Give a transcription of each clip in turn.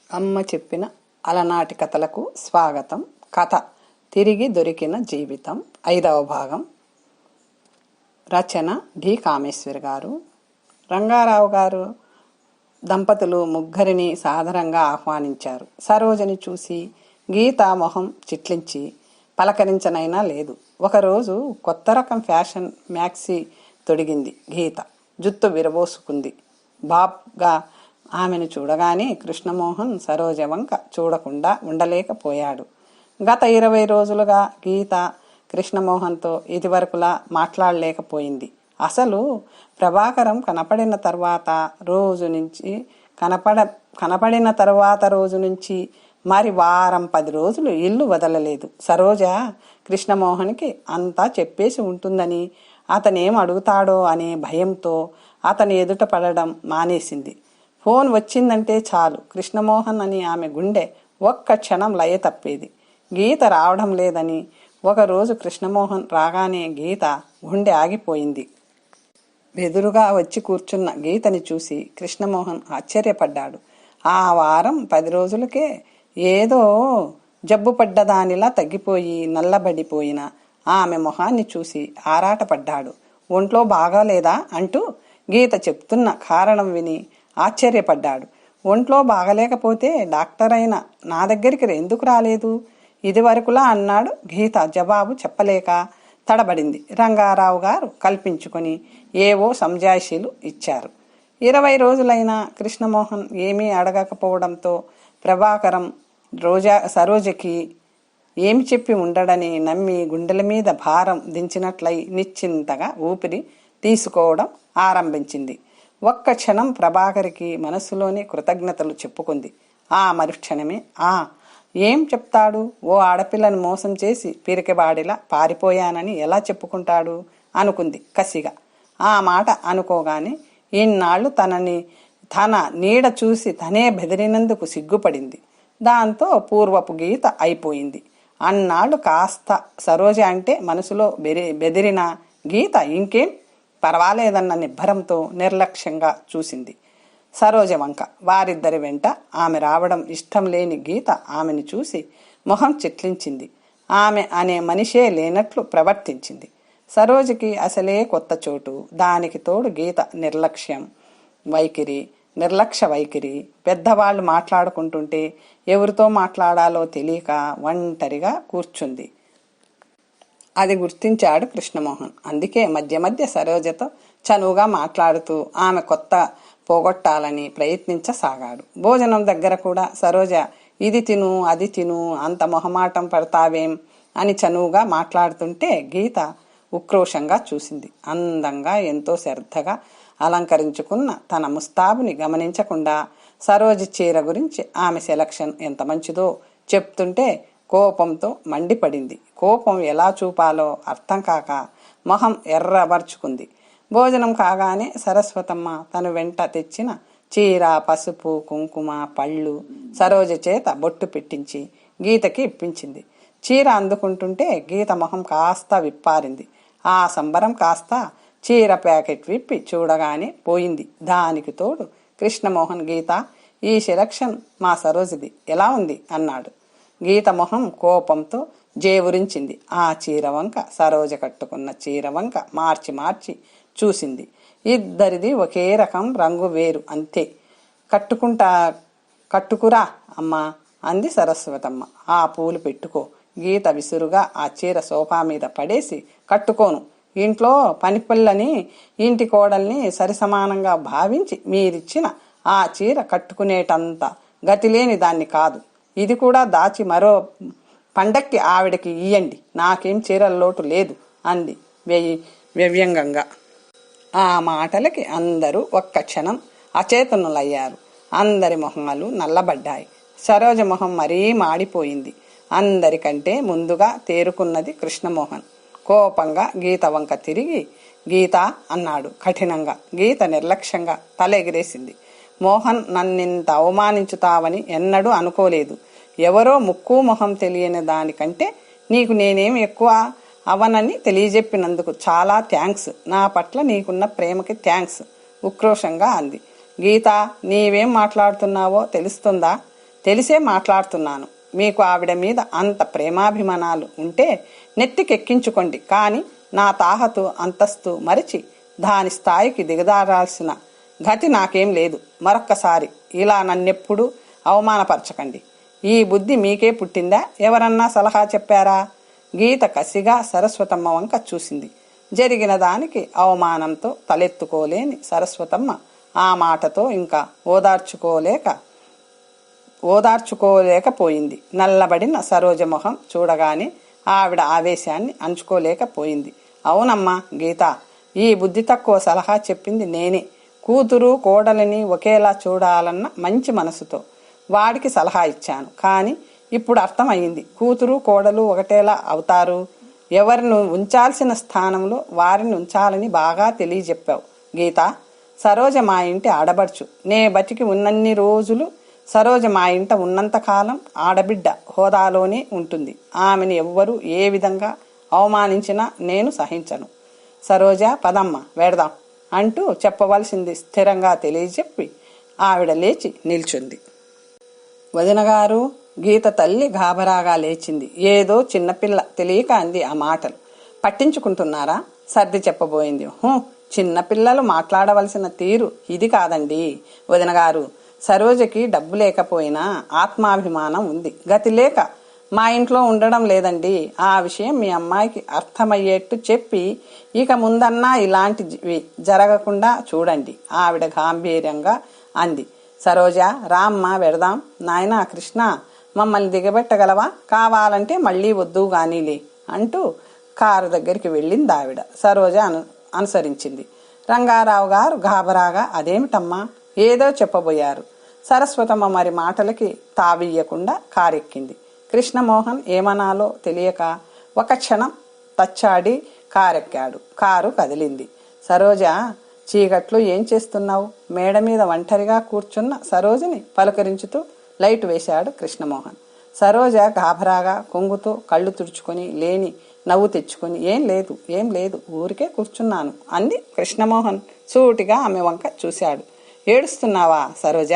అమ్మ చెప్పిన అలనాటి కథలకు స్వాగతం. కథ తిరిగి దొరికిన జీవితం 5వ భాగం. రచన డి కామేశ్వరి గారు. రంగారావు గారు దంపతులు ముగ్గురిని సాదరంగా ఆహ్వానించారు. సరోజని చూసి గీత మొహం చిట్లించి పలకరించనైనా లేదు. ఒకరోజు కొత్త రకం ఫ్యాషన్ మ్యాక్సీ తొడిగింది గీత. జుత్తు విరబోసుకుంది. బాబ్గా ఆమెను చూడగానే కృష్ణమోహన్ సరోజ వంక చూడకుండా ఉండలేకపోయాడు. గత 20 రోజులుగా గీత కృష్ణమోహన్తో ఇదివరకులా మాట్లాడలేకపోయింది. అసలు ప్రభాకరం కనపడిన తర్వాత రోజు నుంచి మరి వారం 10 రోజులు ఇల్లు వదలలేదు. సరోజ కృష్ణమోహన్కి అంతా చెప్పేసి ఉంటుందని, అతనేం అడుగుతాడో అనే భయంతో అతని ఎదుట పడడం మానేసింది. ఫోన్ వచ్చిందంటే చాలు కృష్ణమోహన్ అని ఆమె గుండె ఒక్క క్షణం లయ తప్పేది. గీత రావడం లేదని ఒకరోజు కృష్ణమోహన్ రాగానే గీత గుండె ఆగిపోయింది. ఎదురుగా వచ్చి కూర్చున్న గీతని చూసి కృష్ణమోహన్ ఆశ్చర్యపడ్డాడు. ఆ వారం 10 రోజులకే ఏదో జబ్బు పడ్డదానిలా తగ్గిపోయి నల్లబడిపోయిన ఆమె మొహాన్ని చూసి ఆరాటపడ్డాడు. ఒంట్లో బాగాలేదా అంటూ గీత చెప్తున్న కారణం విని ఆశ్చర్యపడ్డాడు. ఒంట్లో బాగలేకపోతే డాక్టర్ అయిన నా దగ్గరికి ఎందుకు రాలేదు ఇదివరకులా అన్నాడు. గీత జవాబు చెప్పలేక తడబడింది. రంగారావు గారు కల్పించుకొని ఏవో సంజాయిషీలు ఇచ్చారు. 20 రోజులైనా కృష్ణమోహన్ ఏమీ అడగకపోవడంతో ప్రభాకరం సరోజకి ఏమి చెప్పి ఉండడని నమ్మి గుండెల మీద భారం దించినట్లయి నిశ్చింతగా ఊపిరి తీసుకోవడం ఆరంభించింది. ఒక్క క్షణం ప్రభాకర్కి మనసులోని కృతజ్ఞతలు చెప్పుకుంది. ఆ మరుక్షణమే ఏం చెప్తాడు? ఓ ఆడపిల్లను మోసం చేసి పిరికివాడిలా పారిపోయానని ఎలా చెప్పుకుంటాడు అనుకుంది కసిగా. ఆ మాట అనుకోగానే ఇన్నాళ్ళు తన నీడ చూసి తనే బెదిరినందుకు సిగ్గుపడింది. దాంతో పూర్వపు గీత అయిపోయింది. అన్నాళ్ళు కాస్త సరోజ అంటే మనసులో బెదిరిన గీత ఇంకేం పర్వాలేదన్న నిబ్బరంతో నిర్లక్ష్యంగా చూసింది సరోజ వంక. వారిద్దరి వెంట ఆమె రావడం ఇష్టం లేని గీత ఆమెను చూసి మొహం చిట్లించింది. ఆమె అనే మనిషే లేనట్లు ప్రవర్తించింది. సరోజకి అసలే కొత్త చోటు, దానికి తోడు గీత నిర్లక్ష్య వైఖరి. పెద్దవాళ్ళు మాట్లాడుకుంటుంటే ఎవరితో మాట్లాడాలో తెలియక ఒంటరిగా కూర్చుంది. అది గుర్తించాడు కృష్ణమోహన్. అందుకే మధ్య మధ్య సరోజతో చనువుగా మాట్లాడుతూ ఆమె కొత్త పోగొట్టాలని ప్రయత్నించసాగాడు. భోజనం దగ్గర కూడా సరోజ ఇది తిను అది తిను అంత మొహమాటం పడతావేం అని చనువుగా మాట్లాడుతుంటే గీత ఉక్రోషంగా చూసింది. అందంగా ఎంతో శ్రద్ధగా అలంకరించుకున్న తన ముస్తాబుని గమనించకుండా సరోజ చీర గురించి ఆమె సెలక్షన్ ఎంత మంచిదో చెప్తుంటే కోపంతో మండిపడింది. కోపం ఎలా చూపాలో అర్థం కాక మొహం ఎర్రబర్చుకుంది. భోజనం కాగానే సరస్వతమ్మ తను వెంట తెచ్చిన చీర, పసుపు, కుంకుమ, పళ్ళు సరోజ చేత బొట్టు పెట్టించి గీతకి ఇప్పించింది. చీర అందుకుంటుంటే గీత మొహం కాస్త విప్పారింది. ఆ సంబరం కాస్త చీర ప్యాకెట్ విప్పి చూడగానే పోయింది. దానికి తోడు కృష్ణమోహన్ గీత ఈ సెలక్షన్ మా సరోజది ఎలా ఉంది అన్నాడు. గీత మొహం కోపంతో జేవురించింది. ఆ చీర వంక సరోజ కట్టుకున్న చీర వంక మార్చి చూసింది. ఇద్దరిది ఒకే రకం రంగు వేరు అంతే. కట్టుకురా అమ్మా అంది సరస్వతమ్మ. ఆ పూలు పెట్టుకో. గీత విసురుగా ఆ చీర సోఫా మీద పడేసి కట్టుకోను. ఇంట్లో పనిపిల్లని ఇంటి కోడల్ని సరిసమానంగా భావించి మీరిచ్చిన ఆ చీర కట్టుకునేటంత గతిలేని దాన్ని కాదు. ఇది కూడా దాచి మరో పండక్కి ఆవిడకి ఇయ్యండి. నాకేం చీరల లోటు లేదు అంది వ్యంగ్యంగా. ఆ మాటలకి అందరూ ఒక్క క్షణం అచేతనులయ్యారు. అందరి మొహాలు నల్లబడ్డాయి. సరోజ మొహం మరీ మాడిపోయింది. అందరికంటే ముందుగా తేరుకున్నది కృష్ణమోహన్. కోపంగా గీత వంక తిరిగి గీత అన్నాడు కఠినంగా. గీత నిర్లక్ష్యంగా తల ఎగిరేసింది. మోహన్ నన్నింత అవమానించుతావని ఎన్నడూ అనుకోలేదు. ఎవరో ముక్కు మొహం తెలియని దానికంటే నీకు నేనేం ఎక్కువ అవనని తెలియజెప్పినందుకు చాలా థ్యాంక్స్. నా పట్ల నీకున్న ప్రేమకి థ్యాంక్స్ ఉక్రోషంగా అంది. గీత నీవేం మాట్లాడుతున్నావో తెలుస్తుందా? తెలిసే మాట్లాడుతున్నాను. మీకు ఆవిడ మీద అంత ప్రేమాభిమానాలు ఉంటే నెత్తికెక్కించుకోండి. కానీ నా తాహతు అంతస్తు మరిచి దాని స్థాయికి దిగదారాల్సిన గతి నాకేం లేదు. మరొక్కసారి ఇలా నన్నెప్పుడు అవమానపరచకండి. ఈ బుద్ధి మీకే పుట్టిందా? ఎవరన్నా సలహా చెప్పారా? గీత కసిగా సరస్వతమ్మ వంక చూసింది. జరిగిన దానికి అవమానంతో తలెత్తుకోలేని సరస్వతమ్మ ఆ మాటతో ఇంకా ఓదార్చుకోలేకపోయింది. నల్లబడిన సరోజ మొహం చూడగానే ఆవిడ ఆవేశాన్ని అంచుకోలేకపోయింది. అవునమ్మా గీత, ఈ బుద్ధి తక్కువ సలహా చెప్పింది నేనే. కూతురు కోడలిని ఒకేలా చూడాలన్న మంచి మనసుతో వాడికి సలహా ఇచ్చాను. కానీ ఇప్పుడు అర్థమయ్యింది. కూతురు కోడలు ఒకటేలా అవుతారు? ఎవరిని ఉంచాల్సిన స్థానంలో వారిని ఉంచాలని బాగా తెలియజెప్పావు గీత. సరోజ మా ఇంటి ఆడబడుచు. నే బతికి ఉన్నన్ని రోజులు సరోజ మా ఇంట ఉన్నంతకాలం ఆడబిడ్డ హోదాలోనే ఉంటుంది. ఆమెను ఎవ్వరూ ఏ విధంగా అవమానించినా నేను సహించను. సరోజ పదమ్మ వెడదాం అంటూ చెప్పవలసింది స్థిరంగా తెలియజెప్పి ఆవిడ లేచి నిల్చుంది. వదినగారు, గీత తల్లి గాబరాగా లేచింది. ఏదో చిన్నపిల్ల తెలియక అంది ఆ మాటలు. పట్టించుకుంటున్నారా? సర్ది చెప్పబోయింది. చిన్నపిల్లలు మాట్లాడవలసిన తీరు ఇది కాదండి వదినగారు. సరోజకి డబ్బు లేకపోయినా ఆత్మాభిమానం ఉంది. గతి లేక మా ఇంట్లో ఉండడం లేదండి. ఆ విషయం మీ అమ్మాయికి అర్థమయ్యేట్టు చెప్పి ఇక ముందన్నా ఇలాంటివి జరగకుండా చూడండి ఆవిడ గాంభీర్యంగా అంది. సరోజ రామ్మ వెడదాం. నాయనా కృష్ణ, మమ్మల్ని దిగబెట్టగలవా? కావాలంటే మళ్ళీ వద్దు గానీలే అంటూ కారు దగ్గరికి వెళ్ళింది ఆవిడ. సరోజ అనుసరించింది. రంగారావు గారు గాబరాగా అదేమిటమ్మా ఏదో చెప్పబోయారు. సరస్వతమ్మ మరి మాటలకి తావియ్యకుండా కారెక్కింది. కృష్ణమోహన్ ఏమనాలో తెలియక ఒక క్షణం తచ్చాడి కారెక్కాడు. కారు కదిలింది. సరోజ, చీకట్లో ఏం చేస్తున్నావు? మేడ మీద ఒంటరిగా కూర్చున్న సరోజని పలకరించుతూ లైట్ వేశాడు కృష్ణమోహన్. సరోజ గాభరాగా కొంగుతో కళ్ళు తుడుచుకొని లేని నవ్వు తెచ్చుకొని ఏం లేదు ఊరికే కూర్చున్నాను అంది. కృష్ణమోహన్ సూటిగా ఆమె వంక చూశాడు. ఏడుస్తున్నావా సరోజ?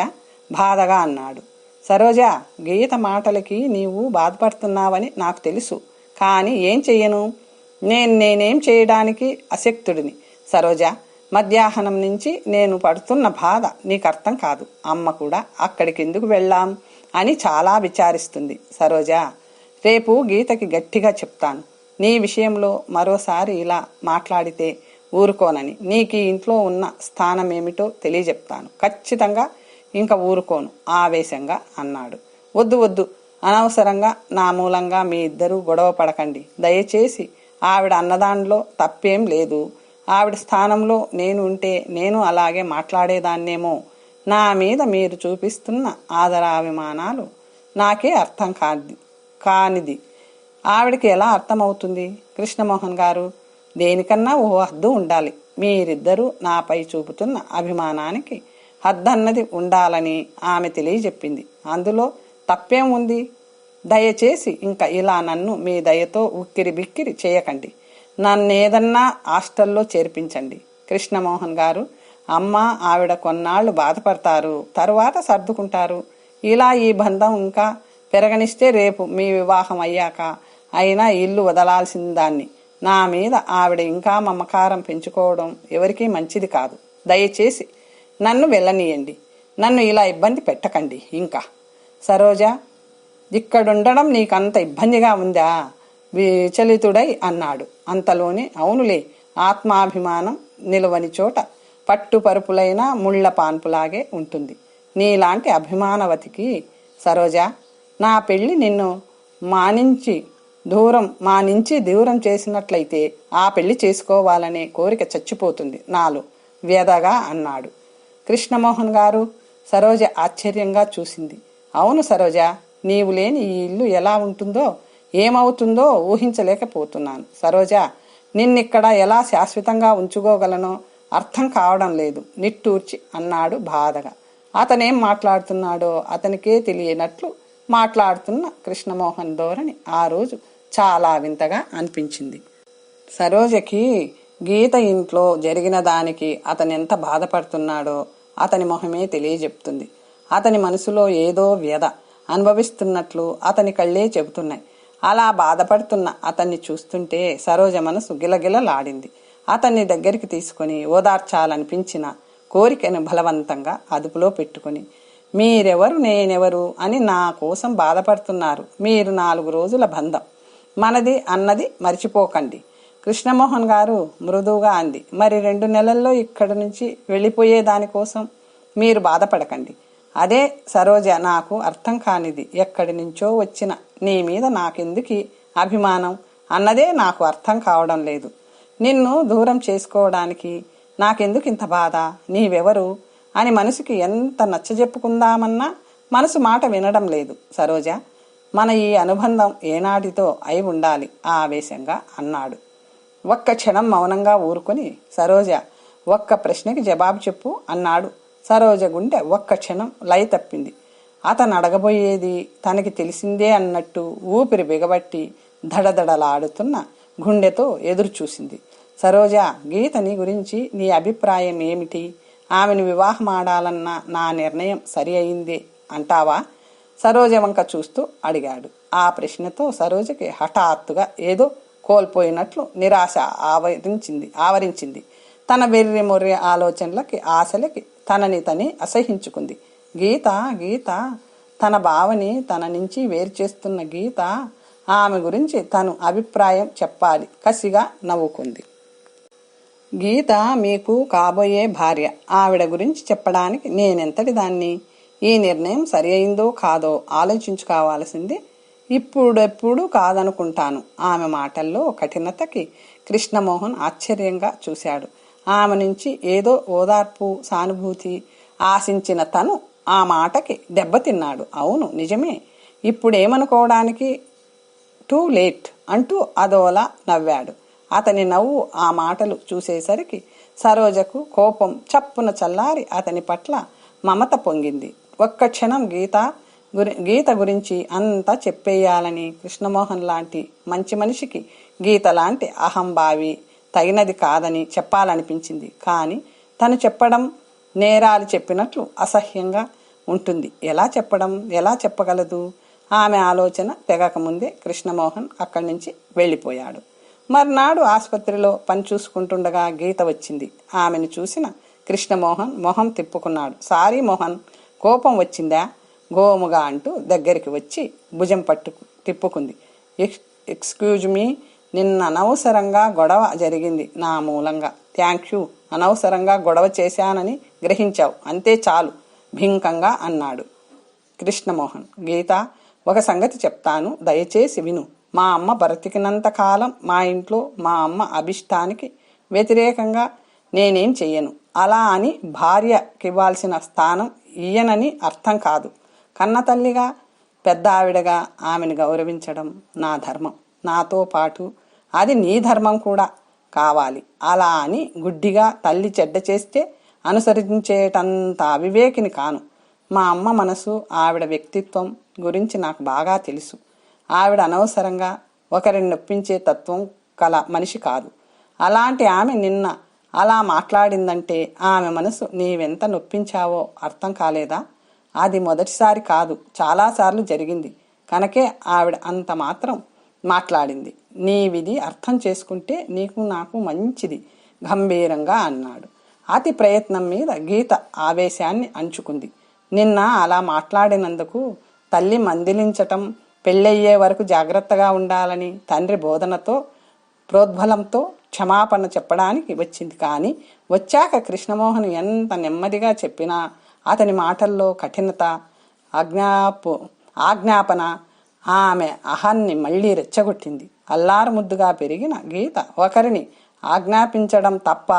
బాధగా అన్నాడు. సరోజ, గీత మాటలకి నీవు బాధపడుతున్నావని నాకు తెలుసు. కానీ ఏం చెయ్యను? నేనేం చేయడానికి అశక్తుడిని. సరోజ, మధ్యాహ్నం నుంచి నేను పడుతున్న బాధ నీకు అర్థం కాదు. అమ్మ కూడా అక్కడికి ఎందుకు వెళ్ళాం అని చాలా విచారిస్తుంది. సరోజ, రేపు గీతకి గట్టిగా చెప్తాను. నీ విషయంలో మరోసారి ఇలా మాట్లాడితే ఊరుకోనని. నీకు ఈ ఇంట్లో ఉన్న స్థానం ఏమిటో తెలియజెప్తాను. ఖచ్చితంగా ఇంకా ఊరుకోను ఆవేశంగా అన్నాడు. వద్దు, అనవసరంగా నా మూలంగా మీ ఇద్దరూ గొడవ పడకండి. దయచేసి ఆవిడ అన్నదానిలో తప్పేం లేదు. ఆవిడ స్థానంలో నేను ఉంటే నేను అలాగే మాట్లాడేదాన్నేమో. నా మీద మీరు చూపిస్తున్న ఆదరాభిమానాలు నాకే అర్థం కానిది ఆవిడకి ఎలా అర్థమవుతుంది? కృష్ణమోహన్ గారు, దేనికన్నా ఓ హద్దు ఉండాలి. మీరిద్దరూ నాపై చూపుతున్న అభిమానానికి హద్దన్నది ఉండాలని ఆమె తెలియజెప్పింది. అందులో తప్పేం ఉంది? దయచేసి ఇంకా ఇలా నన్ను మీ దయతో ఉక్కిరి బిక్కిరి చేయకండి. నన్నేదన్నా హాస్టల్లో చేర్పించండి. కృష్ణమోహన్ గారు, అమ్మ ఆవిడ కొన్నాళ్లు బాధపడతారు, తరువాత సర్దుకుంటారు. ఇలా ఈ బంధం ఇంకా పెరగనిస్తే రేపు మీ వివాహం అయ్యాక అయినా ఇల్లు వదలాల్సిన దాన్ని. నా మీద ఆవిడ ఇంకా మమకారం పెంచుకోవడం ఎవరికీ మంచిది కాదు. దయచేసి నన్ను వెళ్ళనీయండి. నన్ను ఇలా ఇబ్బంది పెట్టకండి. ఇంకా సరోజ, ఇక్కడుండడం నీకంత ఇబ్బందిగా ఉందా? విచలితుడై అన్నాడు. అంతలోనే అవునులే, ఆత్మాభిమానం నిలవని చోట పట్టుపరుపులైన ముళ్ల పాన్పులాగే ఉంటుంది. నీలాంటి అభిమానవతికి సరోజ, నా పెళ్లి నిన్ను మానించి దూరం చేసినట్లయితే ఆ పెళ్లి చేసుకోవాలనే కోరిక చచ్చిపోతుంది నాలో వ్యధగా అన్నాడు. కృష్ణమోహన్ గారు, సరోజ ఆశ్చర్యంగా చూసింది. అవును సరోజ, నీవు లేని ఈ ఇల్లు ఎలా ఉంటుందో ఏమవుతుందో ఊహించలేకపోతున్నాను. సరోజ, నిన్నిక్కడ ఎలా శాశ్వతంగా ఉంచుకోగలనో అర్థం కావడం లేదు నిట్టూర్చి అన్నాడు బాధగా. అతనేం మాట్లాడుతున్నాడో అతనికే తెలియనట్లు మాట్లాడుతున్న కృష్ణమోహన్ ధోరణి ఆ రోజు చాలా వింతగా అనిపించింది. సరోజకి గీత ఇంట్లో జరిగిన దానికి అతనెంత బాధపడుతున్నాడో అతని మొహమే తెలియజెప్తుంది. అతని మనసులో ఏదో వ్యధ అనుభవిస్తున్నట్లు అతని కళ్ళే చెబుతున్నాయి. అలా బాధపడుతున్న అతన్ని చూస్తుంటే సరోజ మనసు గిలగిలలాడింది. అతన్ని దగ్గరికి తీసుకుని ఓదార్చాలనిపించిన కోరికను బలవంతంగా అదుపులో పెట్టుకుని, మీరెవరు నేనెవరు అని నా కోసం బాధపడుతున్నారు. మీరు 4 రోజుల బంధం మనది అన్నది మర్చిపోకండి. కృష్ణమోహన్ గారు మృదువుగా అంది. మరి 2 నెలల్లో ఇక్కడి నుంచి వెళ్ళిపోయే దానికోసం మీరు బాధపడకండి. అదే సరోజ నాకు అర్థం కానిది. ఎక్కడి నుంచో వచ్చిన నీ మీద నాకెందుకు అభిమానం అన్నదే నాకు అర్థం కావడం లేదు. నిన్ను దూరం చేసుకోవడానికి నాకెందుకు ఇంత బాధ? నీవెవరు అని మనసుకి ఎంత నచ్చజెప్పుకుందామన్నా మనసు మాట వినడం లేదు. సరోజ, మన ఈ అనుబంధం ఏనాటితో అయి ఉండాలి ఆవేశంగా అన్నాడు. ఒక్క క్షణం మౌనంగా ఊరుకొని, సరోజ, ఒక్క ప్రశ్నకి జవాబు చెప్పు అన్నాడు. సరోజ గుండె ఒక్క క్షణం లయ తప్పింది. అతను అడగబోయేది తనకి తెలిసిందే అన్నట్టు ఊపిరి బిగబట్టి దడదడలాడుతున్న గుండెతో ఎదురు చూసింది. సరోజ, గీతని గురించి నీ అభిప్రాయం ఏమిటి? ఆమెను వివాహమాడాలన్న నా నిర్ణయం సరి అయిందే అంటావా? సరోజ వంక చూస్తూ అడిగాడు. ఆ ప్రశ్నతో సరోజకి హఠాత్తుగా ఏదో కోల్పోయినట్లు నిరాశ ఆవరించింది. తన వెర్రి మొర్రి ఆలోచనలకి, ఆశలకి తనని తని అసహించుకుంది. గీత తన భావని తన నుంచి వేరు చేస్తున్న గీత, ఆమె గురించి తను అభిప్రాయం చెప్పాలి. కసిగా నవ్వుకుంది. గీత మీకు కాబోయే భార్య. ఆవిడ గురించి చెప్పడానికి నేనెంతటి దాన్ని? ఈ నిర్ణయం సరి అయిందో కాదో ఆలోచించుకోవాల్సింది ఇప్పుడెప్పుడు కాదనుకుంటాను. ఆమె మాటల్లో కఠినతకి కృష్ణమోహన్ ఆశ్చర్యంగా చూశాడు. ఆమె నుంచి ఏదో ఓదార్పు, సానుభూతి ఆశించిన తను ఆ మాటకి దెబ్బతిన్నాడు. అవును, నిజమే. ఇప్పుడేమనుకోవడానికి టూ లేట్ అంటూ అదోలా నవ్వాడు. అతని నవ్వు, ఆ మాటలు చూసేసరికి సరోజకు కోపం చప్పున చల్లారి అతని పట్ల మమత పొంగింది. ఒక్క క్షణం గీత గురించి అంతా చెప్పేయాలని కృష్ణమోహన్ లాంటి మంచి మనిషికి గీత లాంటి అహంభావి తగినది కాదని చెప్పాలనిపించింది. కానీ తను చెప్పడం నేరాలు చెప్పినట్లు అసహ్యంగా ఉంటుంది. ఎలా చెప్పగలదు? ఆమె ఆలోచన తెగకముందే కృష్ణమోహన్ అక్కడి నుంచి వెళ్ళిపోయాడు. మర్నాడు ఆసుపత్రిలో పని చూసుకుంటుండగా గీత వచ్చింది. ఆమెను చూసిన కృష్ణమోహన్ మొహం తిప్పుకున్నాడు. సారీ మోహన్, కోపం వచ్చిందా? గోముగా అంటూ దగ్గరికి వచ్చి భుజం తిప్పుకుంది. ఎక్స్క్యూజ్ మీ, నిన్న అనవసరంగా గొడవ జరిగింది నా మూలంగా. థ్యాంక్ యూ, అనవసరంగా గొడవ చేశానని గ్రహించావు, అంతే చాలు భింకంగా అన్నాడు కృష్ణమోహన్. గీత, ఒక సంగతి చెప్తాను, దయచేసి విను. మా అమ్మ బ్రతికినంత కాలం మా ఇంట్లో మా అమ్మ అభిష్టానికి వ్యతిరేకంగా నేనేం చెయ్యను. అలా అని భార్యకివ్వాల్సిన స్థానం ఇయ్యనని అర్థం కాదు. కన్నతల్లిగా, పెద్ద ఆవిడగా ఆమెను గౌరవించడం నా ధర్మం. నాతో పాటు అది నీ ధర్మం కూడా కావాలి. అలా అని గుడ్డిగా తల్లి చెడ్డ చేస్తే అనుసరించేటంత అవివేకిని కాను. మా అమ్మ మనసు, ఆవిడ వ్యక్తిత్వం గురించి నాకు బాగా తెలుసు. ఆవిడ అనవసరంగా ఒకరిని నొప్పించే తత్వం కల మనిషి కాదు. అలాంటి ఆమె నిన్న అలా మాట్లాడిందంటే ఆమె మనసు నీవెంత నొప్పించావో అర్థం కాలేదా? అది మొదటిసారి కాదు, చాలాసార్లు జరిగింది. కనుకే ఆవిడ అంత మాత్రం మాట్లాడింది. నీ విధి అర్థం చేసుకుంటే నీకు నాకు మంచిది గంభీరంగా అన్నాడు. అతి ప్రయత్నం మీద గీత ఆవేశాన్ని అంచుకుంది. నిన్న అలా మాట్లాడినందుకు తల్లి మందిలించటం, పెళ్ళయ్యే వరకు జాగ్రత్తగా ఉండాలని తండ్రి బోధనతో ప్రోద్బలంతో క్షమాపణ చెప్పడానికి వచ్చింది. కానీ వచ్చాక కృష్ణమోహన్ ఎంత నెమ్మదిగా చెప్పినా అతని మాటల్లో కఠినత, ఆజ్ఞాపన ఆమె అహాన్ని మళ్లీ రెచ్చగొట్టింది. అల్లారు ముద్దుగా పెరిగిన గీత ఒకరిని ఆజ్ఞాపించడం తప్ప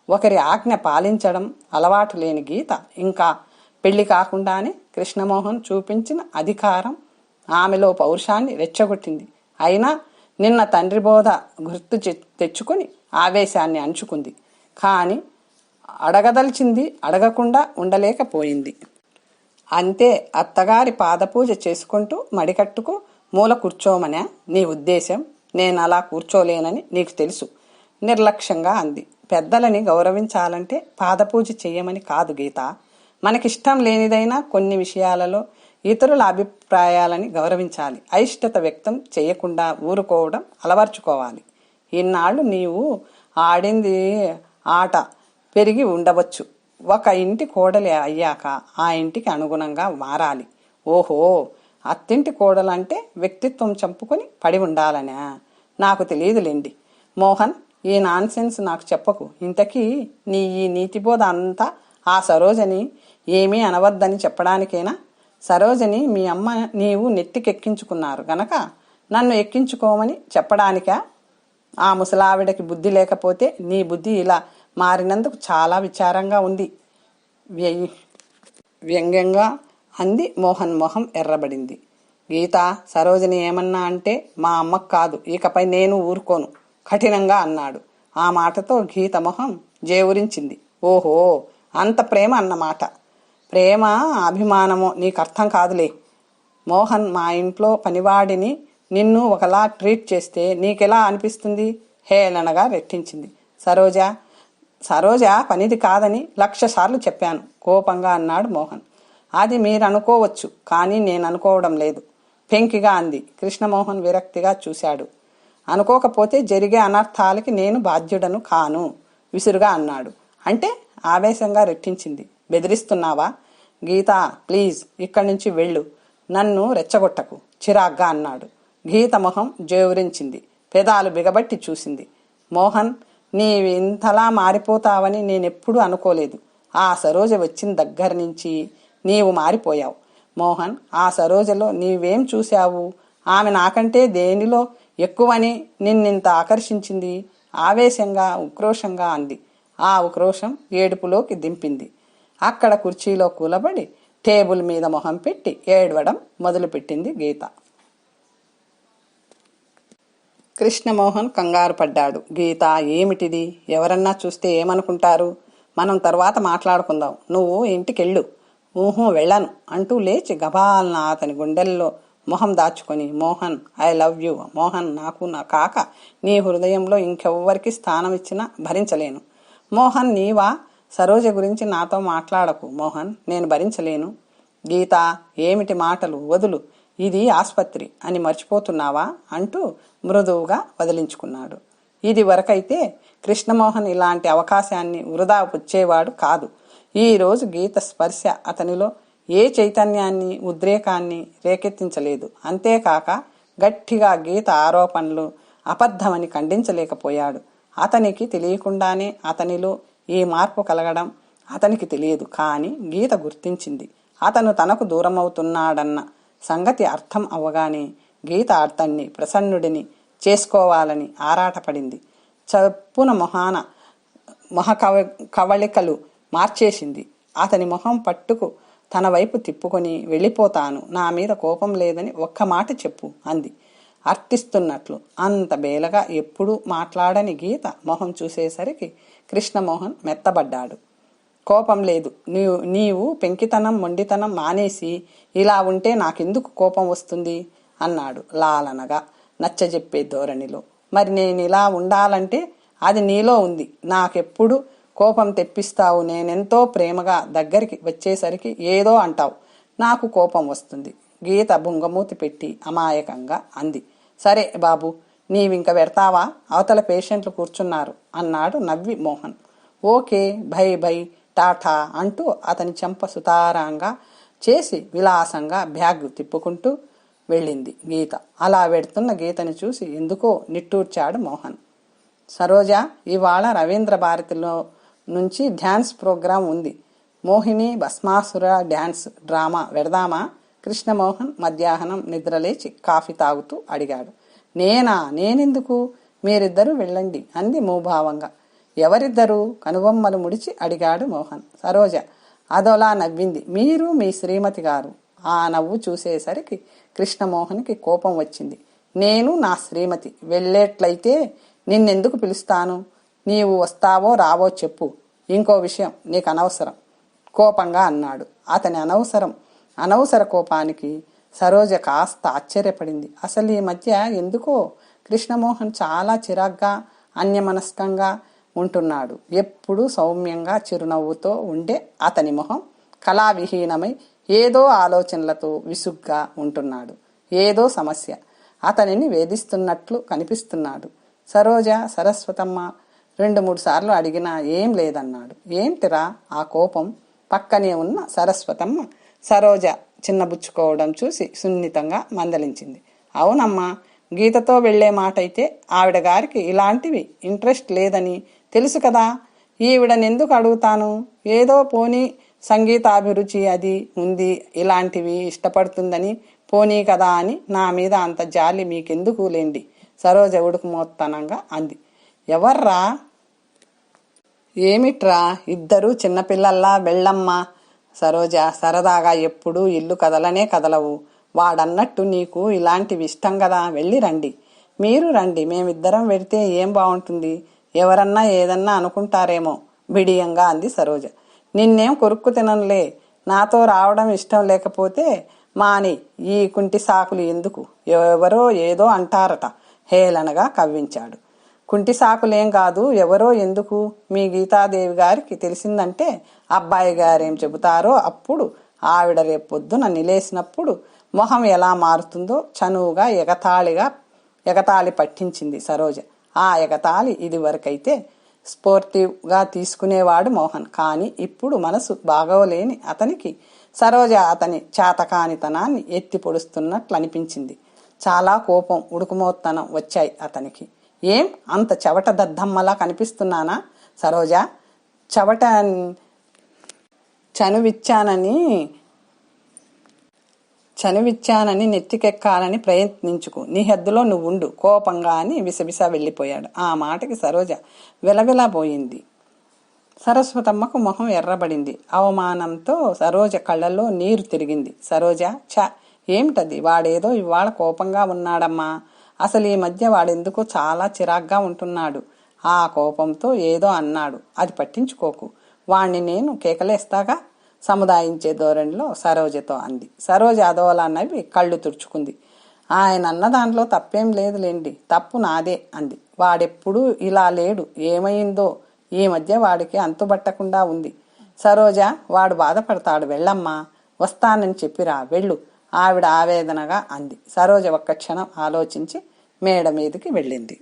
ఒకరి ఆజ్ఞ పాలించడం అలవాటు లేని గీత ఇంకా పెళ్లి కాకుండానే కృష్ణమోహన్ చూపించిన అధికారం ఆమెలో పౌరుషాన్ని రెచ్చగొట్టింది. అయినా నిన్న తండ్రి బోధ గుర్తు తెచ్చుకొని ఆవేశాన్ని అంచుకుంది. కానీ అడగదలిచింది అడగకుండా ఉండలేకపోయింది. అంతే, అత్తగారి పాదపూజ చేసుకుంటూ మడికట్టుకు మూల కూర్చోమనే నీ ఉద్దేశం? నేను అలా కూర్చోలేనని నీకు తెలుసు, నిర్లక్ష్యంగా అంది. పెద్దలని గౌరవించాలంటే పాదపూజ చెయ్యమని కాదు గీత. మనకిష్టం లేనిదైనా కొన్ని విషయాలలో ఇతరుల అభిప్రాయాలని గౌరవించాలి. అయిష్టత వ్యక్తం చేయకుండా ఊరుకోవడం అలవర్చుకోవాలి. ఇన్నాళ్ళు నీవు ఆడింది ఆట పెరిగి ఉండవచ్చు. ఒక ఇంటి కోడలి అయ్యాక ఆ ఇంటికి అనుగుణంగా మారాలి. ఓహో, అత్తింటి కోడలంటే వ్యక్తిత్వం చంపుకొని పడి ఉండాలనా? నాకు తెలియదులేండి. మోహన్, ఈ నాన్సెన్స్ నాకు చెప్పకు. ఇంతకీ నీ ఈ నీతిబోధ అంతా ఆ సరోజని ఏమీ అనవద్దని చెప్పడానికేనా? సరోజని మీ అమ్మ నీవు నెత్తికెక్కించుకున్నారు గనక నన్ను ఎక్కించుకోమని చెప్పడానికా? ఆ ముసలావిడకి బుద్ధి లేకపోతే నీ బుద్ధి ఇలా మారినందుకు చాలా విచారంగా ఉంది. వ్యంగ్యంగా అంది. మోహన్ మొహం ఎర్రబడింది. గీత, సరోజని ఏమన్నా అంటే మా అమ్మకు కాదు, ఇకపై నేను ఊరుకోను కఠినంగా అన్నాడు. ఆ మాటతో గీత మొహం జేవురించింది. ఓహో, అంత ప్రేమ అన్నమాట. ప్రేమ అభిమానమో నీకు అర్థం కాదులే. మోహన్, మా ఇంట్లో పనివాడిని నిన్ను ఒకలా ట్రీట్ చేస్తే నీకెలా అనిపిస్తుంది? హేళనగా రెట్టించింది. సరోజ పనిది కాదని 1,00,000 సార్లు చెప్పాను కోపంగా అన్నాడు మోహన్. అది మీరు అనుకోవచ్చు, కానీ నేను అనుకోవడం లేదు పెంకిగా అంది. కృష్ణమోహన్ విరక్తిగా చూశాడు. అనుకోకపోతే జరిగే అనర్థాలకి నేను బాధ్యుడను కాను విసురుగా అన్నాడు. అంటే? ఆవేశంగా రెట్టించింది. బెదిరిస్తున్నావా? గీత, ప్లీజ్ ఇక్కడి నుంచి వెళ్ళు, నన్ను రెచ్చగొట్టకు చిరాగ్గా అన్నాడు. గీత మొహం జేవురించింది. పెదాలు బిగబట్టి చూసింది. మోహన్, నీవు ఇంతలా మారిపోతావని నేనెప్పుడూ అనుకోలేదు. ఆ సరోజ వచ్చిన దగ్గర నుంచి నీవు మారిపోయావు. మోహన్, ఆ సరోజలో నీవేం చూశావు? ఆమె నాకంటే దేనిలో ఎక్కువని నిన్నింత ఆకర్షించింది? ఆవేశంగా ఉక్రోషంగా అంది. ఆ ఉక్రోషం ఏడుపులోకి దింపింది. అక్కడ కుర్చీలో కూలబడి టేబుల్ మీద మొహం పెట్టి ఏడవడం మొదలుపెట్టింది గీత. కృష్ణమోహన్ కంగారు పడ్డాడు. గీత, ఏమిటిది? ఎవరన్నా చూస్తే ఏమనుకుంటారు? మనం తర్వాత మాట్లాడుకుందాం. నువ్వు ఇంటికెళ్ళు. ఊహూ, వెళ్ళను అంటూ లేచి గబాల్న అతని గుండెల్లో మొహం దాచుకొని, Mohan, I love you Mohan, నాకు నా కాక నీ హృదయంలో ఇంకెవ్వరికి స్థానం ఇచ్చినా భరించలేను. మోహన్, నీవా? సరోజ గురించి నాతో మాట్లాడకు మోహన్, నేను భరించలేను. గీత, ఏమిటి మాటలు? వదులు, ఇది ఆస్పత్రి అని మర్చిపోతున్నావా అంటూ మృదువుగా వదిలించుకున్నాడు. ఇది వరకైతే కృష్ణమోహన్ ఇలాంటి అవకాశాన్ని వృధా పుచ్చేవాడు కాదు. ఈరోజు గీత స్పర్శ అతనిలో ఏ చైతన్యాన్ని, ఉద్రేకాన్ని రేకెత్తించలేదు. అంతేకాక గట్టిగా గీత ఆరోపణలు అబద్ధమని ఖండించలేకపోయాడు. అతనికి తెలియకుండానే అతనిలో ఈ మార్పు కలగడం అతనికి తెలియదు. కానీ గీత గుర్తించింది. అతను తనకు దూరమవుతున్నాడన్న సంగతి అర్థం అవ్వగానే గీత అతన్ని ప్రసన్నుడిని చేసుకోవాలని ఆరాటపడింది. చప్పున మొహ కవళికలు మార్చేసింది. అతని మొహం పట్టుకు తన వైపు తిప్పుకొని, వెళ్ళిపోతాను, నా మీద కోపం లేదని ఒక్క మాట చెప్పు అంది అర్థిస్తున్నట్లు. అంత బేలగా ఎప్పుడూ మాట్లాడని గీత మొహం చూసేసరికి కృష్ణమోహన్ మెత్తబడ్డాడు. కోపం లేదు. నీవు పెంకితనం, మొండితనం మానేసి ఇలా ఉంటే నాకెందుకు కోపం వస్తుంది అన్నాడు లాలనగా, నచ్చజెప్పే ధోరణిలో. మరి నేను ఇలా ఉండాలంటే అది నీలో ఉంది. నాకెప్పుడు కోపం తెప్పిస్తావు. నేనెంతో ప్రేమగా దగ్గరికి వచ్చేసరికి ఏదో అంటావు, నాకు కోపం వస్తుంది. గీత బుంగమూతి పెట్టి అమాయకంగా అంది. సరే బాబు, నీవింక పెడతావా? అవతల పేషెంట్లు కూర్చున్నారు అన్నాడు నవ్వి Mohan. Okay, by by, Tata అంటూ అతని చెంప సుతారంగా చేసి విలాసంగా బ్యాగ్ తిప్పుకుంటూ వెళ్ళింది గీత. అలా వెడుతున్న గీతని చూసి ఎందుకో నిట్టూర్చాడు మోహన్. సరోజ, ఇవాళ రవీంద్ర భారతిలో నుంచి డ్యాన్స్ ప్రోగ్రాం ఉంది. మోహిని భస్మాసుర డ్యాన్స్ డ్రామా వెడదామా? కృష్ణమోహన్ మధ్యాహ్నం నిద్రలేచి కాఫీ తాగుతూ అడిగాడు. నేనెందుకు? మీరిద్దరూ వెళ్ళండి అంది మూభావంగా. ఎవరిద్దరూ? కనుబొమ్మలు ముడిచి అడిగాడు మోహన్. సరోజ అదోలా నవ్వింది. మీరు మీ శ్రీమతి గారు. ఆ నవ్వు చూసేసరికి కృష్ణమోహన్కి కోపం వచ్చింది. నేను నా శ్రీమతి వెళ్ళేట్లయితే నిన్నెందుకు పిలుస్తాను? నీవు వస్తావో రావో చెప్పు. ఇంకో విషయం నీకు అనవసరం కోపంగా అన్నాడు. అతని అనవసర కోపానికి సరోజ కాస్త ఆశ్చర్యపడింది. అసలు ఈ మధ్య ఎందుకో కృష్ణమోహన్ చాలా చిరాగ్గా, అన్యమనస్కంగా ఉంటున్నాడు. ఎప్పుడూ సౌమ్యంగా చిరునవ్వుతో ఉండే అతని మొహం కళావిహీనమై ఏదో ఆలోచనలతో విసుగ్గా ఉంటున్నాడు. ఏదో సమస్య అతనిని వేధిస్తున్నట్లు కనిపిస్తున్నాడు. సరోజ, సరస్వతమ్మ 2-3 సార్లు అడిగినా ఏం లేదన్నాడు. ఏంటిరా ఆ కోపం? పక్కనే ఉన్న సరస్వతమ్మ సరోజ చిన్నబుచ్చుకోవడం చూసి సున్నితంగా మందలించింది. అవునమ్మా, గీతతో వెళ్లే మాట అయితే ఆవిడ గారికి ఇలాంటివి ఇంట్రెస్ట్ లేదని తెలుసు కదా. ఈవిడనెందుకు అడుగుతాను? ఏదో పోనీ సంగీతాభిరుచి అది ఉంది, ఇలాంటివి ఇష్టపడుతుందని పోనీ కదా అని నా మీద అంత జాలి మీకెందుకు లేండి, సరోజ ఉడుకుమోత్తనంగా అంది. ఎవర్రా? ఏమిట్రా ఇద్దరు చిన్నపిల్లల్లా వెళ్ళమ్మా. సరోజ సరదాగా ఎప్పుడూ ఇల్లు కదలనే కదలవు. వాడన్నట్టు నీకు ఇలాంటివి ఇష్టం కదా, వెళ్ళి రండి. మీరు రండి, మేమిద్దరం వెడితే ఏం బాగుంటుంది? ఎవరన్నా ఏదన్నా అనుకుంటారేమో బిడియంగా అంది సరోజ. నిన్నేం కొరుక్కు తిననులే. నాతో రావడం ఇష్టం లేకపోతే మాని, ఈ కుంటి సాకులు ఎందుకు? ఎవరో ఏదో అంటారట హేళనగా కవ్వించాడు. కుంటి సాకులేం కాదు, ఎవరో ఎందుకు? మీ గీతాదేవి గారికి తెలిసిందంటే అబ్బాయి గారేం చెబుతారో అప్పుడు ఆవిడ రేపొద్దున నిలేసినప్పుడు మొహం ఎలా మారుతుందో చనువుగా ఎగతాళి పట్టించింది సరోజ. ఆ ఎగతాళి ఇది వరకైతే స్పోర్టివ్గా తీసుకునేవాడు మోహన్. కానీ ఇప్పుడు మనసు బాగోలేని అతనికి సరోజ అతని చేతకానితనాన్ని ఎత్తి పొడుస్తున్నట్లు అనిపించింది. చాలా కోపం, ఉడుకుమోత్తనం వచ్చాయి అతనికి. ఏం అంత చెవట దద్దమ్మలా కనిపిస్తున్నానా సరోజ? చనువిచ్చానని నెత్తికెక్కాలని ప్రయత్నించుకు, నీ హద్దులో నువ్వుండు కోపంగా అని విసవిస వెళ్ళిపోయాడు. ఆ మాటకి సరోజ విలవిలబోయింది. సరస్వతమ్మకు మొహం ఎర్రబడింది. అవమానంతో సరోజ కళ్ళల్లో నీరు తిరిగింది. సరోజ, ఏమిటది? వాడేదో ఇవాళ కోపంగా ఉన్నాడమ్మా. అసలు ఈ మధ్య వాడెందుకో చాలా చిరాగ్గా ఉంటున్నాడు. ఆ కోపంతో ఏదో అన్నాడు, అది పట్టించుకోకు. వాణ్ణి నేను కేకలేస్తాగా, సముదాయించే ధోరణిలో సరోజతో అంది. సరోజ అదోలా నవ్వి కళ్ళు తుడుచుకుంది. ఆయన అన్న దాంట్లో తప్పేం లేదులేండి, తప్పు నాదే అంది. వాడెప్పుడూ ఇలా లేడు, ఏమైందో ఈ మధ్య వాడికి అంతుబట్టకుండా ఉంది. సరోజ, వాడు బాధపడతాడు, వెళ్ళమ్మా. వస్తానని చెప్పిరా, వెళ్ళు, ఆవిడ ఆవేదనగా అంది. సరోజ ఒక్క క్షణం ఆలోచించి మేడ మీదకి వెళ్ళింది.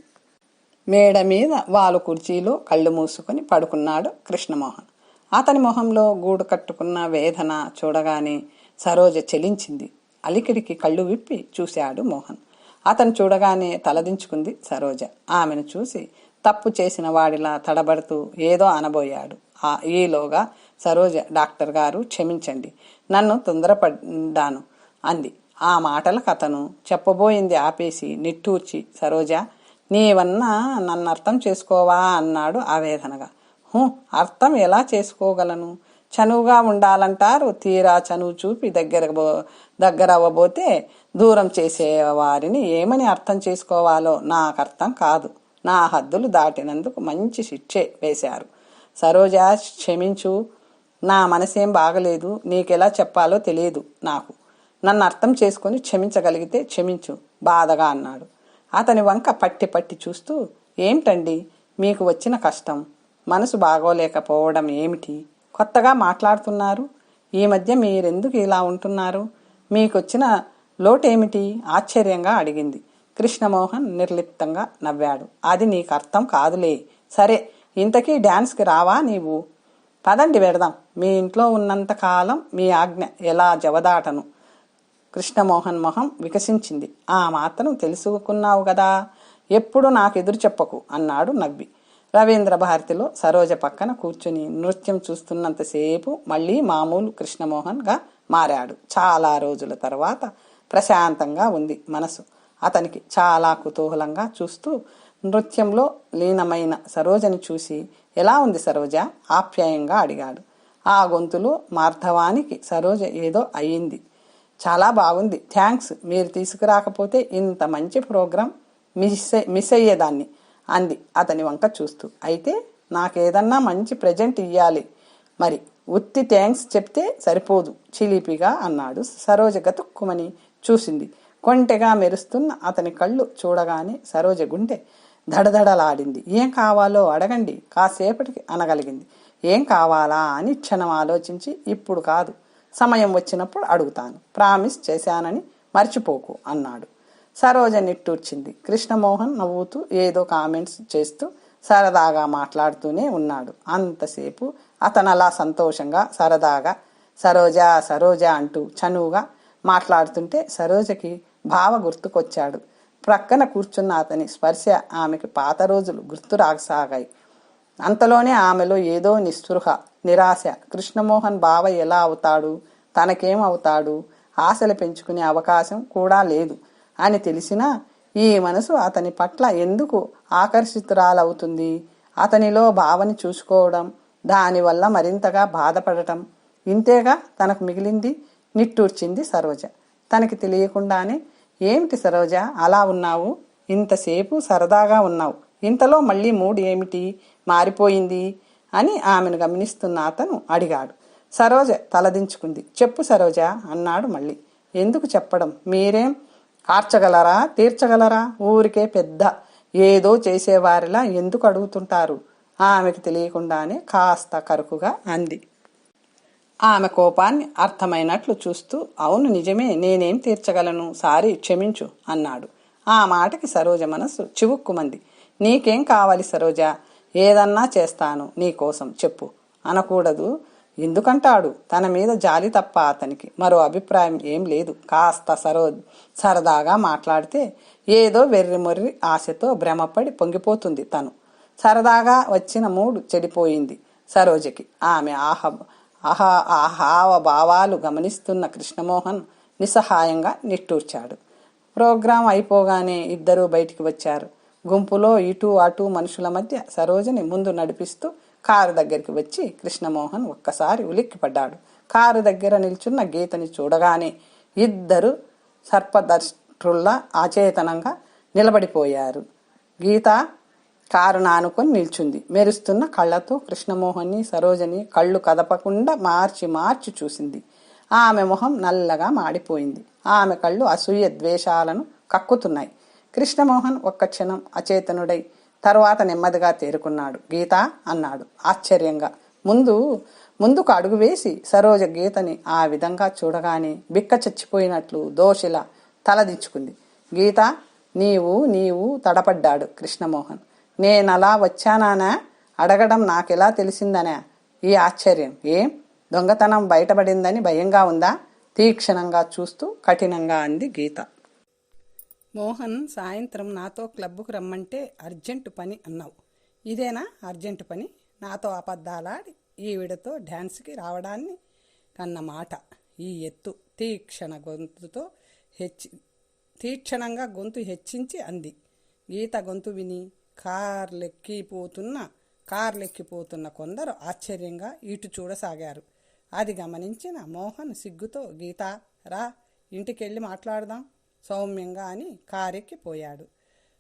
మేడ మీద వాలు కుర్చీలో కళ్ళు మూసుకొని పడుకున్నాడు కృష్ణమోహన్. అతని మొహంలో గూడు కట్టుకున్న వేదన చూడగానే సరోజ చెలించింది. అలికిడికి కళ్ళు విప్పి చూశాడు మోహన్. అతను చూడగానే తలదించుకుంది సరోజ. ఆమెను చూసి తప్పు చేసిన వాడిలా తడబడుతూ ఏదో అనబోయాడు. ఈలోగా సరోజ, డాక్టర్ గారు క్షమించండి, నన్ను తొందరపడ్డాను అంది. ఆ మాటలకు అతను చెప్పబోయింది ఆపేసి నిట్టూర్చి, సరోజ, నీవన్నా నన్ను అర్థం చేసుకోవా అన్నాడు ఆవేదనగా. అర్థం ఎలా చేసుకోగలను? చనువుగా ఉండాలంటారు, తీరా చనువు చూపి దగ్గర అవ్వబోతే దూరం చేసే వారిని ఏమని అర్థం చేసుకోవాలో నాకు అర్థం కాదు. నా హద్దులు దాటినందుకు మంచి శిక్షే వేశారు. సరోజ, క్షమించు, నా మనసేం బాగలేదు, నీకెలా చెప్పాలో తెలియదు నాకు. నన్ను అర్థం చేసుకుని క్షమించగలిగితే క్షమించు బాధగా అన్నాడు. అతని వంక పట్టి పట్టి చూస్తూ, ఏమిటండి మీకు వచ్చిన కష్టం? మనసు బాగోలేకపోవడం ఏమిటి? కొత్తగా మాట్లాడుతున్నారు. ఈ మధ్య మీరెందుకు ఇలా ఉంటున్నారు? మీకొచ్చిన లోటేమిటి? ఆశ్చర్యంగా అడిగింది. కృష్ణమోహన్ నిర్లిప్తంగా నవ్వాడు. అది నీకు అర్థం కాదులే. సరే, ఇంతకీ డాన్స్కి రావా నీవు? పదండి వెడదాం. మీ ఇంట్లో ఉన్నంత కాలం మీ ఆజ్ఞ ఎలా జవదాటను. కృష్ణమోహన్ మొహం వికసించింది. ఆ మాత్రం తెలుసుకున్నావు కదా, ఎప్పుడు నాకు ఎదురు చెప్పకు అన్నాడు నవ్వి. రవీంద్ర భారతిలో సరోజ పక్కన కూర్చుని నృత్యం చూస్తున్నంతసేపు మళ్ళీ మామూలు కృష్ణమోహన్గా మారాడు. చాలా రోజుల తర్వాత ప్రశాంతంగా ఉంది మనసు. అతనికి చాలా కుతూహలంగా చూస్తూ నృత్యంలో లీనమైన సరోజని చూసి, ఎలా ఉంది సరోజ ఆప్యాయంగా అడిగాడు. ఆ గొంతులో మార్ధవానికి సరోజ ఏదో అయ్యింది. చాలా బాగుంది, థ్యాంక్స్. మీరు తీసుకురాకపోతే ఇంత మంచి ప్రోగ్రాం మిస్ అయ్యేదాన్ని అంది అతని వంక చూస్తూ. అయితే నాకేదన్నా మంచి ప్రెజెంట్ ఇయ్యాలి మరి, ఉత్తి థ్యాంక్స్ చెప్తే సరిపోదు చిలిపిగా అన్నాడు. సరోజ గతుక్కుమని చూసింది. కొంటెగా మెరుస్తున్న అతని కళ్ళు చూడగానే సరోజ గుండె దడదడలాడింది. ఏం కావాలో అడగండి కాసేపటికి అనగలిగింది. ఏం కావాలా అని క్షణం ఆలోచించి, ఇప్పుడు కాదు, సమయం వచ్చినప్పుడు అడుగుతాను. ప్రామిస్ చేశానని మర్చిపోకు అన్నాడు. సరోజ నిట్టూర్చింది. కృష్ణమోహన్ నవ్వుతూ ఏదో కామెంట్స్ చేస్తూ సరదాగా మాట్లాడుతూనే ఉన్నాడు. అంతసేపు అతను అలా సంతోషంగా సరదాగా సరోజ సరోజ అంటూ చనువుగా మాట్లాడుతుంటే సరోజకి బావ గుర్తుకొచ్చాడు. ప్రక్కన కూర్చున్న అతని స్పర్శ ఆమెకి పాత రోజులు గుర్తు రాసాగాయి. అంతలోనే ఆమెలో ఏదో నిస్పృహ, నిరాశ. కృష్ణమోహన్ బావ ఎలా అవుతాడు, తనకేం అవుతాడు, ఆశలు పెంచుకునే అవకాశం కూడా లేదు అని తెలిసినా ఈ మనసు అతని పట్ల ఎందుకు ఆకర్షితురాలవుతుంది? అతనిలో బావని చూసుకోవడం, దానివల్ల మరింతగా బాధపడటం, ఇంతేగా తనకు మిగిలింది. నిట్టూర్చింది సరోజ. తనకి తెలియకుండానే, ఏమిటి సరోజ అలా ఉన్నావు? ఇంతసేపు సరదాగా ఉన్నావు, ఇంతలో మళ్ళీ మూడ్ ఏమిటి మారిపోయింది అని ఆమెను గమనిస్తున్న అతను అడిగాడు. సరోజ తలదించుకుంది. చెప్పు సరోజ అన్నాడు మళ్ళీ. ఎందుకు చెప్పడం? మీరేం కార్చగలరా, తీర్చగలరా? ఊరికే పెద్ద ఏదో చేసేవారిలా ఎందుకు అడుగుతుంటారు? ఆమెకు తెలియకుండానే కాస్త కరుకుగా అంది. ఆమె కోపాన్ని అర్థమైనట్లు చూస్తూ, అవును నిజమే, నేనేం తీర్చగలను, సారీ క్షమించు అన్నాడు. ఆ మాటకి సరోజ మనసు చివుక్కుమంది. నీకేం కావాలి సరోజ? ఏదన్నా చేస్తాను నీకోసం, చెప్పు అనకూడదు. ఎందుకంటాడు? తన మీద జాలి తప్ప అతనికి మరో అభిప్రాయం ఏం లేదు. కాస్త సరదాగా మాట్లాడితే ఏదో వెర్రిమొర్రి ఆశతో భ్రమపడి పొంగిపోతుంది తను. సరదాగా వచ్చిన మూడు చెడిపోయింది సరోజకి. ఆమె హావభావాలు గమనిస్తున్న కృష్ణమోహన్ నిస్సహాయంగా నిట్టూర్చాడు. ప్రోగ్రాం అయిపోగానే ఇద్దరూ బయటికి వచ్చారు. గుంపులో ఇటు అటు మనుషుల మధ్య సరోజని ముందు నడిపిస్తూ కారు దగ్గరికి వచ్చి కృష్ణమోహన్ ఒక్కసారి ఉలిక్కిపడ్డాడు. కారు దగ్గర నిల్చున్న గీతని చూడగానే ఇద్దరు సర్పదష్ట్రుల్లా అచేతనంగా నిలబడిపోయారు. గీత కారు నానుకొని నిల్చుంది. మెరుస్తున్న కళ్ళతో కృష్ణమోహన్ని సరోజని కళ్ళు కదపకుండా మార్చి మార్చి చూసింది. ఆమె మొహం నల్లగా మాడిపోయింది. ఆమె కళ్ళు అసూయ ద్వేషాలను కక్కుతున్నాయి. కృష్ణమోహన్ ఒక్క క్షణం అచేతనుడై తరువాత నెమ్మదిగా తేరుకున్నాడు. గీత అన్నాడు ఆశ్చర్యంగా. ముందుకు అడుగు వేసి సరోజ గీతని ఆ విధంగా చూడగానే బిక్క చచ్చిపోయినట్లు దోషిలా తలదించుకుంది. గీత నీవు తడపడ్డాడు కృష్ణమోహన్. నేనలా వచ్చానా అడగడం నాకెలా తెలిసిందనా ఈ ఆశ్చర్యం? ఏం దొంగతనం బయటపడిందని భయంగా ఉందా? తీక్షణంగా చూస్తూ కఠినంగా అంది గీత. మోహన్ సాయంత్రం నాతో క్లబ్కు రమ్మంటే అర్జెంటు పని అన్నావు. ఇదేనా అర్జెంటు పని? నాతో అబద్ధాలాడి ఈవిడతో డ్యాన్స్కి రావడాన్ని కన్నమాట. ఈ ఎత్తు తీక్షణంగా గొంతు హెచ్చించి అంది. గీత గొంతు విని కార్లెక్కిపోతున్న కొందరు ఆశ్చర్యంగా ఇటు చూడసాగారు. అది గమనించిన మోహన్ సిగ్గుతో, గీత రా, ఇంటికెళ్ళి మాట్లాడదాం సౌమ్యంగా అని కారెక్కిపోయాడు.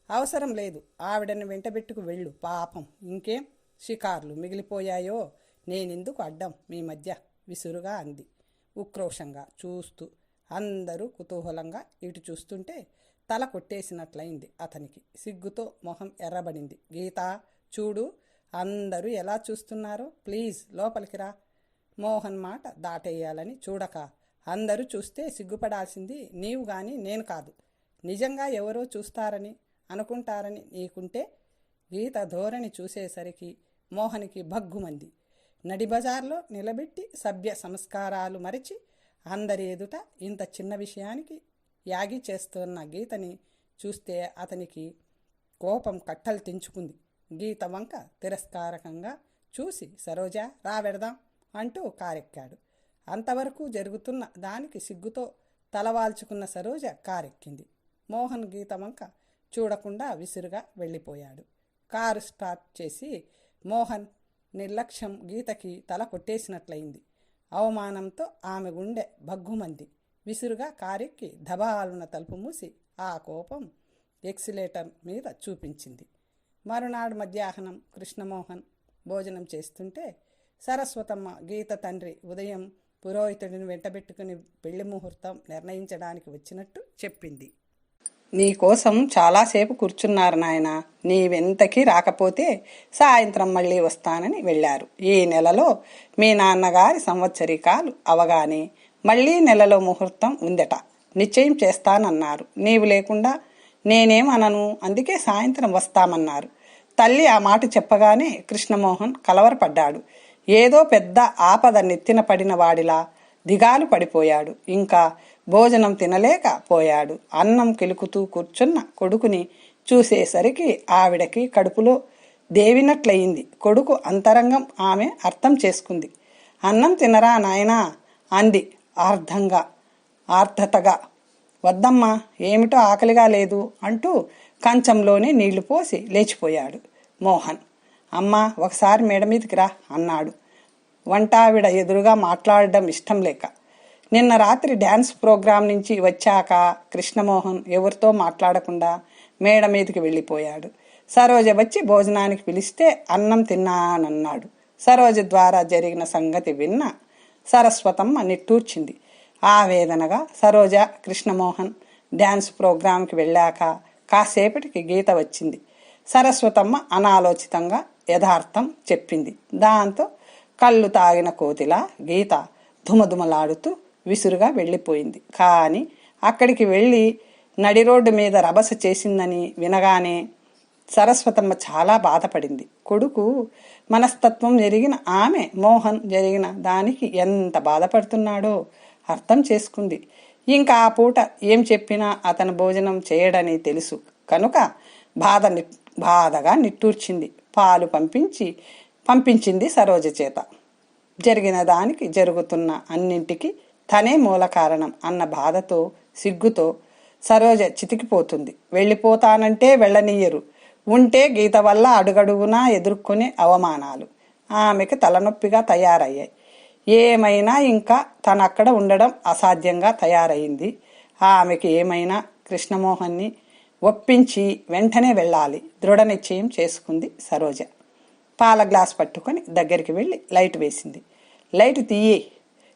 అవసరం లేదు, ఆవిడని వెంటబెట్టుకు వెళ్ళు, పాపం ఇంకేం షికార్లు మిగిలిపోయాయో, నేనెందుకు అడ్డం మీ మధ్య విసురుగా అంది ఉక్రోషంగా చూస్తూ. అందరూ కుతూహలంగా ఇటు చూస్తుంటే తల కొట్టేసినట్లయింది అతనికి. సిగ్గుతో మొహం ఎర్రబడింది. గీత చూడు, అందరూ ఎలా చూస్తున్నారో, ప్లీజ్ లోపలికి రా. మోహన్ మాట దాటేయాలని చూడక, అందరూ చూస్తే సిగ్గుపడాల్సింది నీవు గాని నేను కాదు. నిజంగా ఎవరో చూస్తారని అనుకుంటారని నీకుంటే. గీత ధోరణి చూసేసరికి మోహన్కి భగ్గుమంది. నడిబజార్లో నిలబెట్టి సభ్య సంస్కారాలు మరిచి అందరి ఎదుట ఇంత చిన్న విషయానికి యాగి చేస్తున్న గీతని చూస్తే అతనికి కోపం కట్టలు తెంచుకుంది. గీత వంక తిరస్కారకంగా చూసి సరోజ రా వెడదాం అంటూ కారెక్కాడు. అంతవరకు జరుగుతున్న దానికి సిగ్గుతో తలవాల్చుకున్న సరోజ కారెక్కింది. మోహన్ గీత వంక చూడకుండా విసురుగా వెళ్ళిపోయాడు. కారు స్టార్ట్ చేసి మోహన్ నిర్లక్ష్యం గీతకి తల కొట్టేసినట్లయింది. అవమానంతో ఆమె గుండె భగ్గుమంది. విసురుగా కారెక్కి దబాలున తలుపు మూసి ఆ కోపం ఎక్సిలేటర్ మీద చూపించింది. మరునాడు మధ్యాహ్నం కృష్ణమోహన్ భోజనం చేస్తుంటే సరస్వతమ్మ గీత తండ్రి ఉదయం పురోహితుడిని వెంటబెట్టుకుని పెళ్లి ముహూర్తం నిర్ణయించడానికి వచ్చినట్టు చెప్పింది. నీకోసం చాలాసేపు కూర్చున్నారు నాయన, నీవెంతకీ రాకపోతే సాయంత్రం మళ్ళీ వస్తానని వెళ్ళారు. ఈ నెలలో మీ నాన్నగారి సంవత్సరికాలు అవగానే మళ్ళీ నెలలో ముహూర్తం ఉందట. నిశ్చయం చేస్తానన్నారు. నీవు లేకుండా నేనేం అనను, అందుకే సాయంత్రం వస్తామన్నారు. తల్లి ఆ మాట చెప్పగానే కృష్ణమోహన్ కలవరపడ్డాడు. ఏదో పెద్ద ఆపద నెత్తిన పడిన వాడిలా దిగాలు పడిపోయాడు. ఇంకా భోజనం తినలేక పోయాడు. అన్నం కెలుకుతూ కూర్చున్న కొడుకుని చూసేసరికి ఆవిడకి కడుపులో దేవినట్లయింది. కొడుకు అంతరంగం ఆమె అర్థం చేసుకుంది. అన్నం తినరా నాయనా అంది ఆర్ధతగా. వద్దమ్మా, ఏమిటో ఆకలిగా లేదు అంటూ కంచంలోనే నీళ్లు పోసి లేచిపోయాడు మోహన్. అమ్మా, ఒకసారి మేడ మీదకి రా అన్నాడు. వంటావిడ ఎదురుగా మాట్లాడడం ఇష్టం లేక. నిన్న రాత్రి డ్యాన్స్ ప్రోగ్రాం నుంచి వచ్చాక కృష్ణమోహన్ ఎవరితో మాట్లాడకుండా మేడ మీదకి వెళ్ళిపోయాడు. సరోజ వచ్చి భోజనానికి పిలిస్తే అన్నం తిన్నానన్నాడు. సరోజ ద్వారా జరిగిన సంగతి విన్న సరస్వతమ్మ నిట్టూర్చింది. ఆవేదనగా సరోజ కృష్ణమోహన్ డ్యాన్స్ ప్రోగ్రాంకి వెళ్ళాక కాసేపటికి గీత వచ్చింది. సరస్వతమ్మ అనాలోచితంగా యథార్థం చెప్పింది. దాంతో కళ్ళు తాగిన కోతిలా గీత ధుమధుమలాడుతూ విసురుగా వెళ్ళిపోయింది. కానీ అక్కడికి వెళ్ళి నడి రోడ్డు మీద రభస చేసిందని వినగానే సరస్వతమ్మ చాలా బాధపడింది. కొడుకు మనస్తత్వం జరిగిన ఆమె మోహన్ జరిగిన దానికి ఎంత బాధపడుతున్నాడో అర్థం చేసుకుంది. ఇంకా ఆ పూట ఏం చెప్పినా అతను భోజనం చేయడని తెలుసు కనుక బాధగా నిట్టూర్చింది. పాలు పంపించింది సరోజ చేత. జరిగిన దానికి జరుగుతున్న అన్నింటికి తనే మూల కారణం అన్న బాధతో సిగ్గుతో సరోజ చితికిపోతుంది. వెళ్ళిపోతానంటే వెళ్ళనీయరు. ఉంటే గీత వల్ల అడుగడుగునా ఎదుర్కొనే అవమానాలు ఆమెకి తలనొప్పిగా తయారయ్యాయి. ఏమైనా ఇంకా తనక్కడ ఉండడం అసాధ్యంగా తయారైంది. ఆమెకి ఏమైనా కృష్ణమోహన్ని ఒప్పించి వెంటనే వెళ్ళాలి దృఢ నిశ్చయం చేసుకుంది సరోజ. పాల గ్లాస్ పట్టుకొని దగ్గరికి వెళ్ళి లైట్ వేసింది. లైట్ తీయే,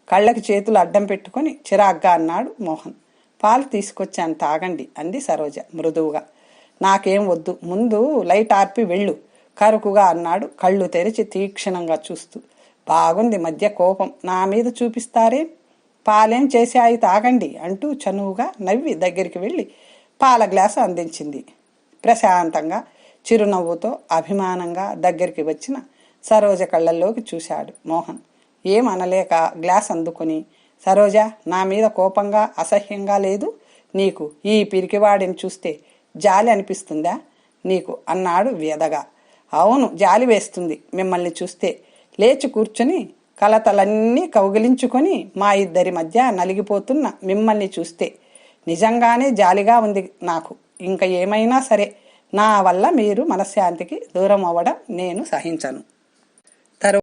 కళ్ళకి చేతులు అడ్డం పెట్టుకొని చిరాగ్గా అన్నాడు మోహన్. పాలు తీసుకొచ్చాను తాగండి అంది సరోజ మృదువుగా. నాకేం వద్దు, ముందు లైట్ ఆర్పి వెళ్ళు కరుకుగా అన్నాడు కళ్ళు తెరిచి తీక్షణంగా చూస్తూ. బాగుంది మధ్య కోపం నా మీద చూపిస్తారే, పాలేం చేశాయి తాగండి అంటూ చనువుగా నవ్వి దగ్గరికి వెళ్ళి పాల గ్లాసు అందించింది. ప్రశాంతంగా చిరునవ్వుతో అభిమానంగా దగ్గరికి వచ్చిన సరోజ కళ్ళల్లోకి చూశాడు మోహన్. ఏం అనలేక గ్లాస్ అందుకొని, సరోజ, నా మీద కోపంగా అసహ్యంగా లేదు నీకు? ఈ పిరికివాడిని చూస్తే జాలి అనిపిస్తుందా నీకు అన్నాడు వ్యధగా. అవును, జాలి వేస్తుంది మిమ్మల్ని చూస్తే. లేచి కూర్చుని కలతలన్నీ కౌగిలించుకొని మా ఇద్దరి మధ్య నలిగిపోతున్న మిమ్మల్ని చూస్తే నిజంగానే జాలిగా ఉంది నాకు. ఇంకా ఏమైనా సరే నా వల్ల మీరు మనశ్శాంతికి దూరం అవ్వడం నేను సహించను.